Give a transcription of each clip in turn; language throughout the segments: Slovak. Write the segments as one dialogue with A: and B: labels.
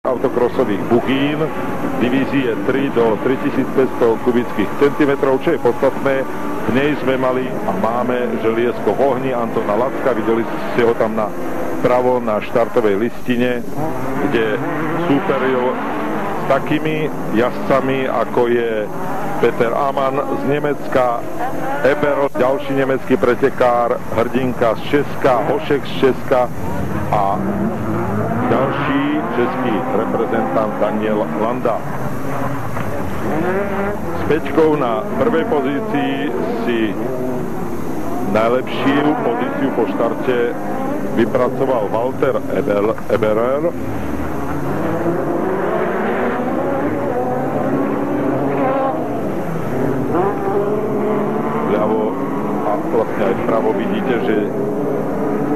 A: autokrosových bugín divízie 3 do 3500 kubických centimetrov, čo je podstatné. V nej sme mali a máme želiesko v ohni Antona Lacka. Videli ste ho tam napravo na štartovej listine, kde súperil s takými jazdcami, ako je Peter Amann z Nemecka, Eberl, ďalší nemecký pretekár, hrdinka z Česka, Hošek z Česka a ďalší český reprezentant Daniel Landa. S Peťkou na prvej pozícii si najlepšiu pozíciu po štarte vypracoval Walter Eberl. Vľavo a vlastne aj vpravo vidíte, že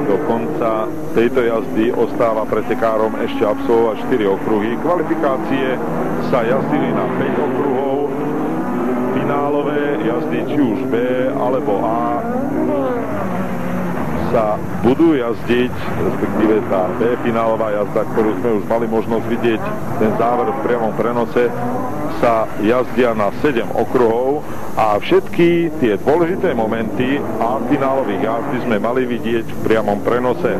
A: do konca tejto jazdy ostáva pretekárom ešte absolvovať 4 okruhy. Kvalifikácie sa jazdili na 5 okruhov. Finálové jazdy, či už B alebo A, sa budú jazdiť, respektíve tá B finálová jazda, ktorú sme už mali možnosť vidieť, ten záver v priamom prenose, sa jazdia na 7 okruhov a všetky tie dôležité momenty a finálových jazdy sme mali vidieť v priamom prenose.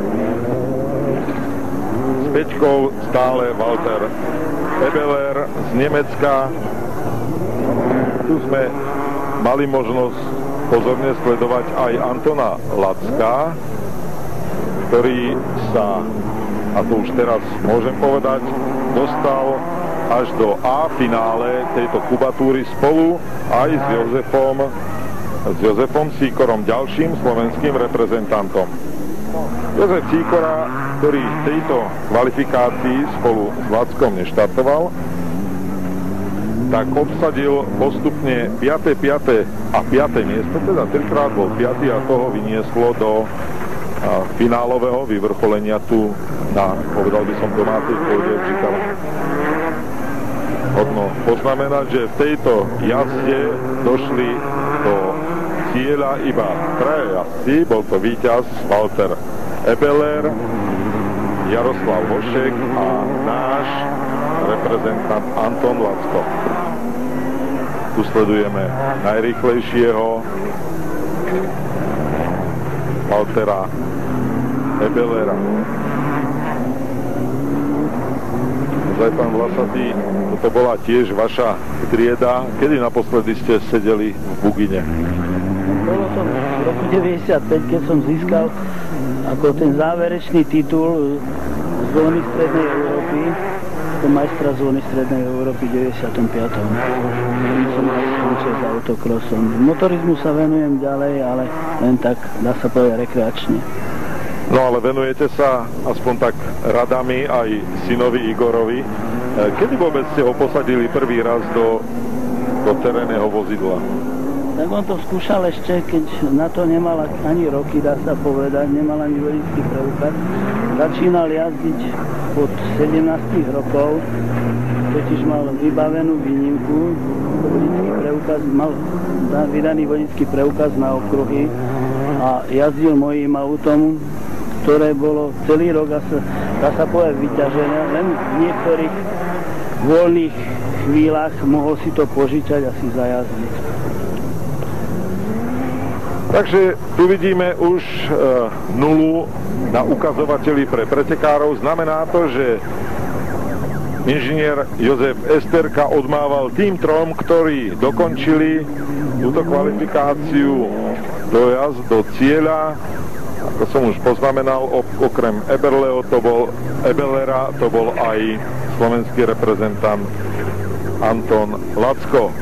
A: S Peťkou stále Walter Eberl z Nemecka. Tu sme mali možnosť pozorne sledovať aj Antona Lacka, ktorý sa, a to už teraz môžem povedať, dostal až do A finále tejto kubatúry spolu aj s Jozefom Sýkorom, ďalším slovenským reprezentantom. Jozef Sýkora, ktorý v tejto kvalifikácii spolu s Lackom neštartoval, tak obsadil postupne 5. a 5. miesto, teda trikrát bol 5. a toho vynieslo do finálového vyvrcholenia tu na, povedal by som, domácej pôde v Žitave. Hodno poznamenať, že v tejto jazde došli do cieľa iba 3 jazdci. Bol to víťaz Walter Eberl, Jaroslav Hošek a náš reprezentant Anton Lacko. Tu sledujeme najrýchlejšieho Waltera Eberla. Zaj, pán Vlasatý, toto bola tiež vaša trieda. Kedy naposledy ste sedeli v bugine?
B: Bolo to v roku 95, keď som získal ako ten záverečný titul zóny Strednej Európy, ako majstra zóny Strednej Európy v 95. Som aj skončil s autokrosom. Motorizmu sa venujem ďalej, ale len tak, dá sa povedať, rekreačne.
A: No ale venujete sa aspoň tak radami aj synovi Igorovi. Kedy vôbec ste ho posadili prvý raz do terénneho vozidla?
B: Tak on to skúšal ešte, keď na to nemal ani roky, dá sa povedať, nemal ani vodičský preukaz. Začínal jazdiť od 17 rokov, totiž mal vybavenú výnimku, vodičský preukaz, mal vydaný vodičský preukaz na okruhy a jazdil mojím autom, ktoré bolo celý rok, dá sa povedať, vyťažené, len v niektorých voľných chvíľach mohol si to požičať a si zajazdiť.
A: Takže tu vidíme už nulu na ukazovateli pre pretekárov. Znamená to, že inžinier Jozef Esterka odmával tým trom, ktorí dokončili túto kvalifikáciu dojazd do cieľa. Ako som už poznamenal, okrem Eberlera to bol aj slovenský reprezentant Anton Lacko.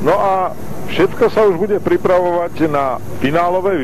A: No a všetko sa už bude pripravovať na finálové